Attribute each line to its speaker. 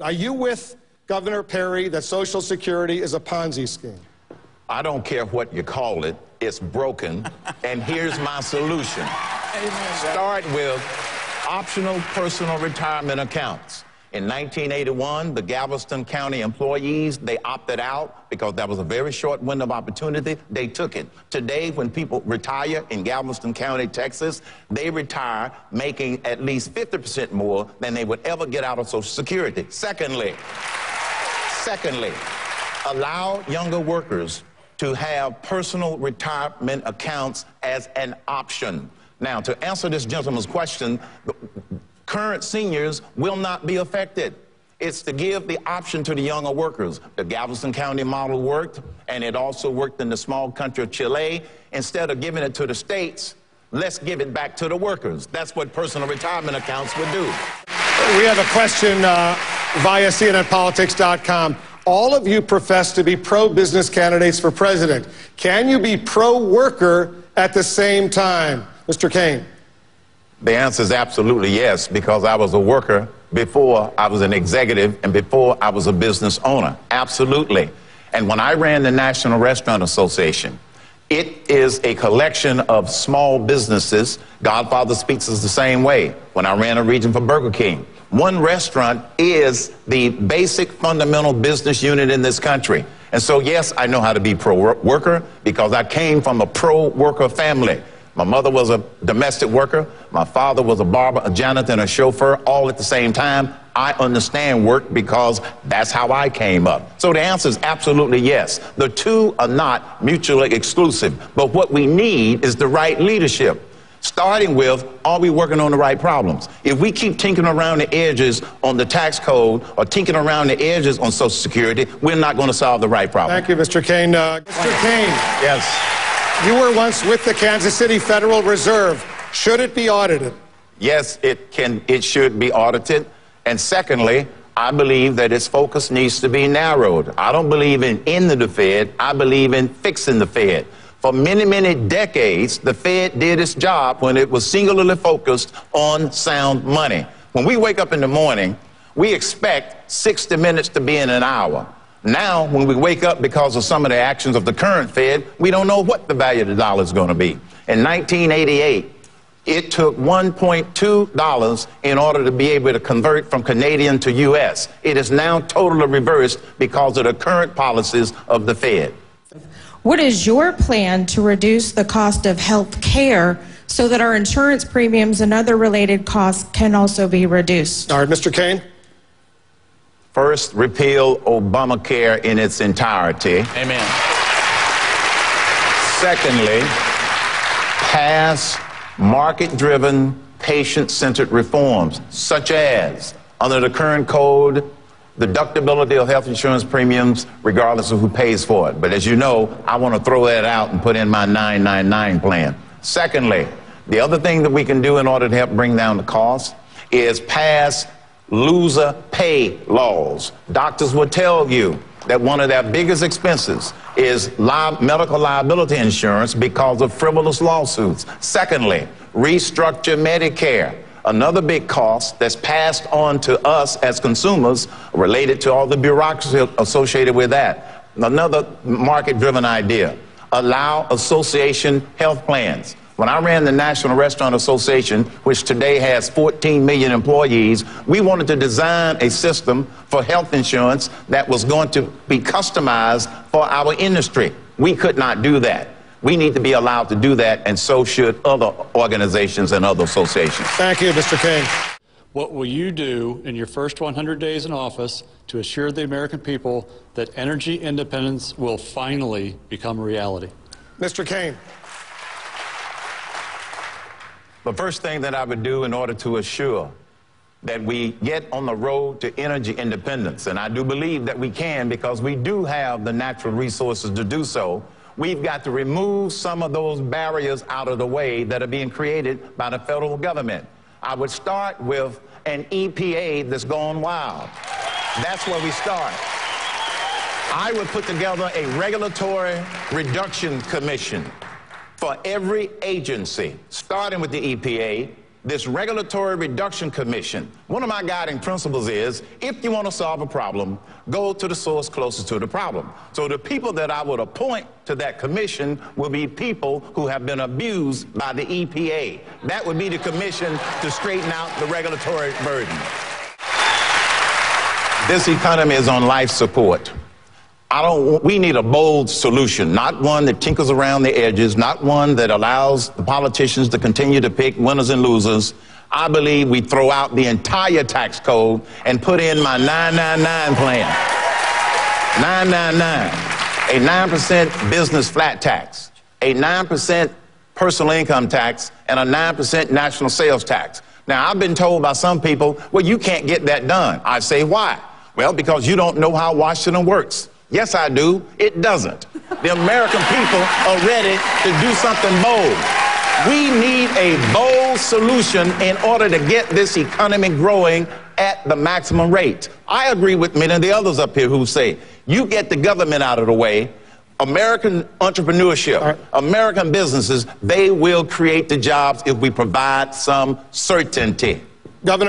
Speaker 1: Are you with Governor Perry that Social Security is a Ponzi scheme?
Speaker 2: I don't care what you call it. It's broken. And here's my solution. Start with optional personal retirement accounts. In 1981, the Galveston County employees, they opted out because that was a very short window of opportunity. They took it. Today, when people retire in Galveston County, Texas, they retire making at least 50% more than they would ever get out of Social Security. Secondly, allow younger workers to have personal retirement accounts as an option. Now, to answer this gentleman's question, current seniors will not be affected. It's to give the option to the younger workers. The Galveston County model worked, and it also worked in the small country of Chile. Instead of giving it to the states, let's give it back to the workers. That's what personal retirement accounts would do.
Speaker 1: We have a question via CNNPolitics.com. All of you profess to be pro-business candidates for president. Can you be pro-worker at the same time? Mr. Cain.
Speaker 2: The answer is absolutely yes, because I was a worker before I was an executive and before I was a business owner. Absolutely. And when I ran the National Restaurant Association, it is a collection of small businesses. Godfather Speaks is the same way. When I ran a region for Burger King, one restaurant is the basic fundamental business unit in this country. And so, yes, I know how to be pro-worker because I came from a pro-worker family. My mother was a domestic worker. My father was a barber, a janitor, and a chauffeur, all at the same time. I understand work because that's how I came up. So the answer is absolutely yes. The two are not mutually exclusive. But what we need is the right leadership. Starting with, are we working on the right problems? If we keep tinkering around the edges on the tax code or tinkering around the edges on Social Security, we're not going to solve the right problem.
Speaker 1: Thank you, Mr. Cain. Mr. Cain.
Speaker 2: Yes.
Speaker 1: You were once with the Kansas City Federal Reserve. Should it be audited?
Speaker 2: Yes, it should be audited. And secondly, I believe that its focus needs to be narrowed. I don't believe in ending the Fed. I believe in fixing the Fed. For many, many decades, the Fed did its job when it was singularly focused on sound money. When we wake up in the morning, we expect 60 minutes to be in an hour. Now, when we wake up because of some of the actions of the current Fed, we don't know what the value of the dollar is going to be. In 1988, it took $1.2 in order to be able to convert from Canadian to U.S. It is now totally reversed because of the current policies of the Fed.
Speaker 3: What is your plan to reduce the cost of health care so that our insurance premiums and other related costs can also be reduced?
Speaker 1: All right, Mr. Cain.
Speaker 2: First, repeal Obamacare in its entirety.
Speaker 4: Amen.
Speaker 2: Secondly, pass market-driven, patient-centered reforms, such as, under the current code, deductibility of health insurance premiums, regardless of who pays for it. But as you know, I want to throw that out and put in my 999 plan. Secondly, the other thing that we can do in order to help bring down the cost is pass loser pay laws. Doctors will tell you that one of their biggest expenses is medical liability insurance because of frivolous lawsuits. Secondly, restructure Medicare. Another big cost that's passed on to us as consumers related to all the bureaucracy associated with that. Another market-driven idea, allow association health plans. When I ran the National Restaurant Association, which today has 14 million employees, we wanted to design a system for health insurance that was going to be customized for our industry. We could not do that. We need to be allowed to do that, and so should other organizations and other associations.
Speaker 1: Thank you, Mr. Cain.
Speaker 4: What will you do in your first 100 days in office to assure the American people that energy independence will finally become a reality?
Speaker 1: Mr. Cain.
Speaker 2: The first thing that I would do in order to assure that we get on the road to energy independence, and I do believe that we can because we do have the natural resources to do so, we've got to remove some of those barriers out of the way that are being created by the federal government. I would start with an EPA that's gone wild. That's where we start. I would put together a regulatory reduction commission for every agency, starting with the EPA, this Regulatory Reduction Commission, one of my guiding principles is, if you want to solve a problem, go to the source closest to the problem. So the people that I would appoint to that commission will be people who have been abused by the EPA. That would be the commission to straighten out the regulatory burden. This economy is on life support. We need a bold solution, not one that tinkers around the edges, not one that allows the politicians to continue to pick winners and losers. I believe we throw out the entire tax code and put in my 999 plan. 999, a 9% business flat tax, a 9% personal income tax, and a 9% national sales tax. Now, I've been told by some people, well, you can't get that done. I say, why? Well, because you don't know how Washington works. Yes, I do. It doesn't. The American people are ready to do something bold. We need a bold solution in order to get this economy growing at the maximum rate. I agree with many of the others up here who say, you get the government out of the way, American entrepreneurship, American businesses, they will create the jobs if we provide some certainty.
Speaker 1: Governor.